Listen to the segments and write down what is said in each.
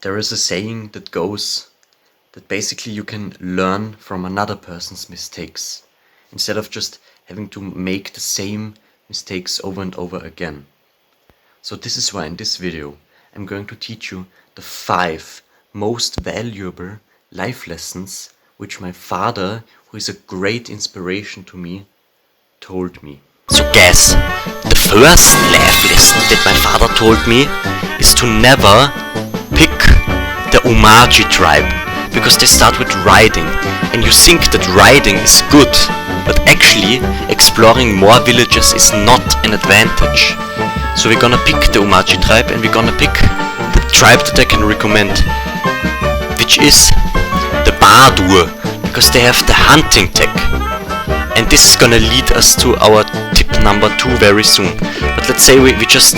There is a saying that goes that basically you can learn from another person's mistakes instead of just having to make the same mistakes over and over again. So this is why in this video I'm going to teach you the 5 most valuable life lessons which my father, who is a great inspiration to me, told me. So guys, the first life lesson that my father told me is to never pick the Umaji tribe, because they start with riding and you think that riding is good, but actually exploring more villages is not an advantage. So we're gonna pick the Umaji tribe and we're gonna pick the tribe that I can recommend, which is the Badur, because they have the hunting tech. And this is gonna lead us to our tip number 2 very soon. But let's say we just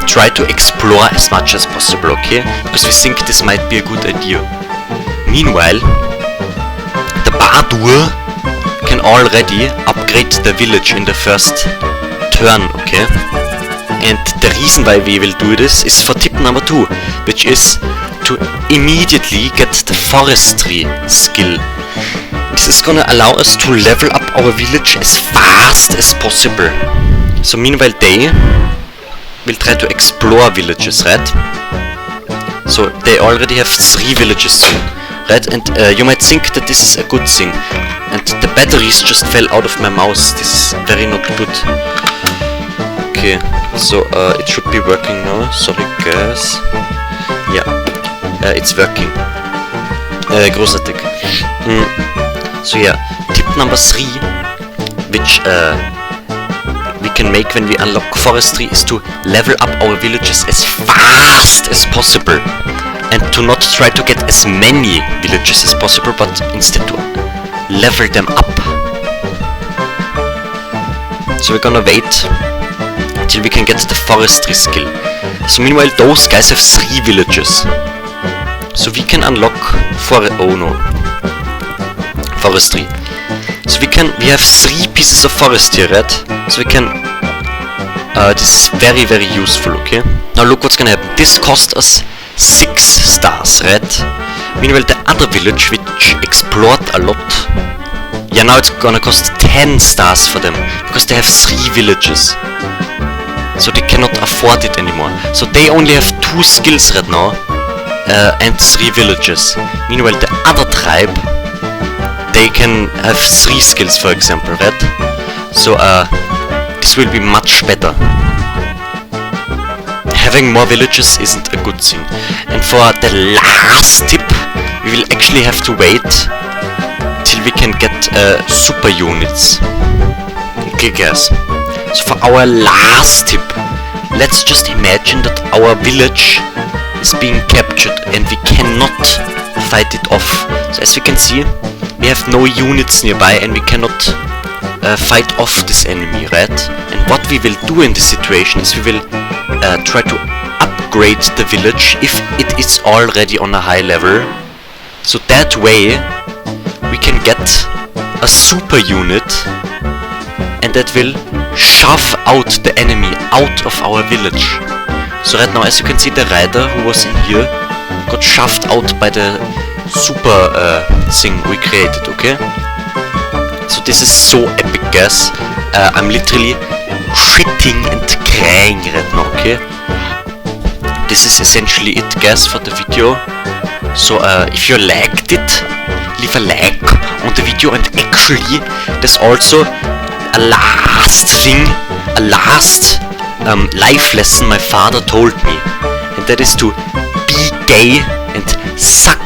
try to explore as much as possible, okay? Because we think this might be a good idea. Meanwhile, the Badur can already upgrade the village in the first turn, okay? And the reason why we will do this is for tip number 2, which is to immediately get the forestry skill. This is gonna allow us to level up our village as fast as possible. So meanwhile they will try to explore villages, right? So they already have 3 villages soon, right? And you might think that this is a good thing. And the batteries just fell out of my mouse. This is very not good. Okay, so it should be working now. Sorry guys. Yeah, it's working. Großartig. So yeah, tip number 3, which we can make when we unlock forestry, is to level up our villages as fast as possible, and to not try to get as many villages as possible, but instead to level them up. So we're gonna wait until we can get the forestry skill. So meanwhile those guys have 3 villages. So we can unlock forestry. So we have 3 pieces of forest here, right? So we can this is very very useful, okay? Now look what's gonna happen. This cost us 6 stars, right? Meanwhile the other village, which explored a lot, yeah, now it's gonna cost 10 stars for them, because they have 3 villages. So they cannot afford it anymore. So they only have 2 skills right now, and 3 villages. Meanwhile the other tribe, they can have 3 skills, for example, right? So this will be much better. Having more villages isn't a good thing. And for the last tip, we will actually have to wait till we can get super units. Okay guys, so for our last tip, let's just imagine that our village is being captured and we cannot fight it off. So as you can see, we have no units nearby and we cannot fight off this enemy, right? And what we will do in this situation is we will try to upgrade the village if it is already on a high level. So that way we can get a super unit, and that will shove out the enemy out of our village. So right now, as you can see, the rider who was in here got shoved out by the super thing we created, okay? So this is so epic guys. I'm literally shitting and crying right now, okay? This is essentially it guys for the video. So if you liked it, leave a like on the video, and actually there's also a last thing, a last life lesson my father told me, and that is to be gay and suck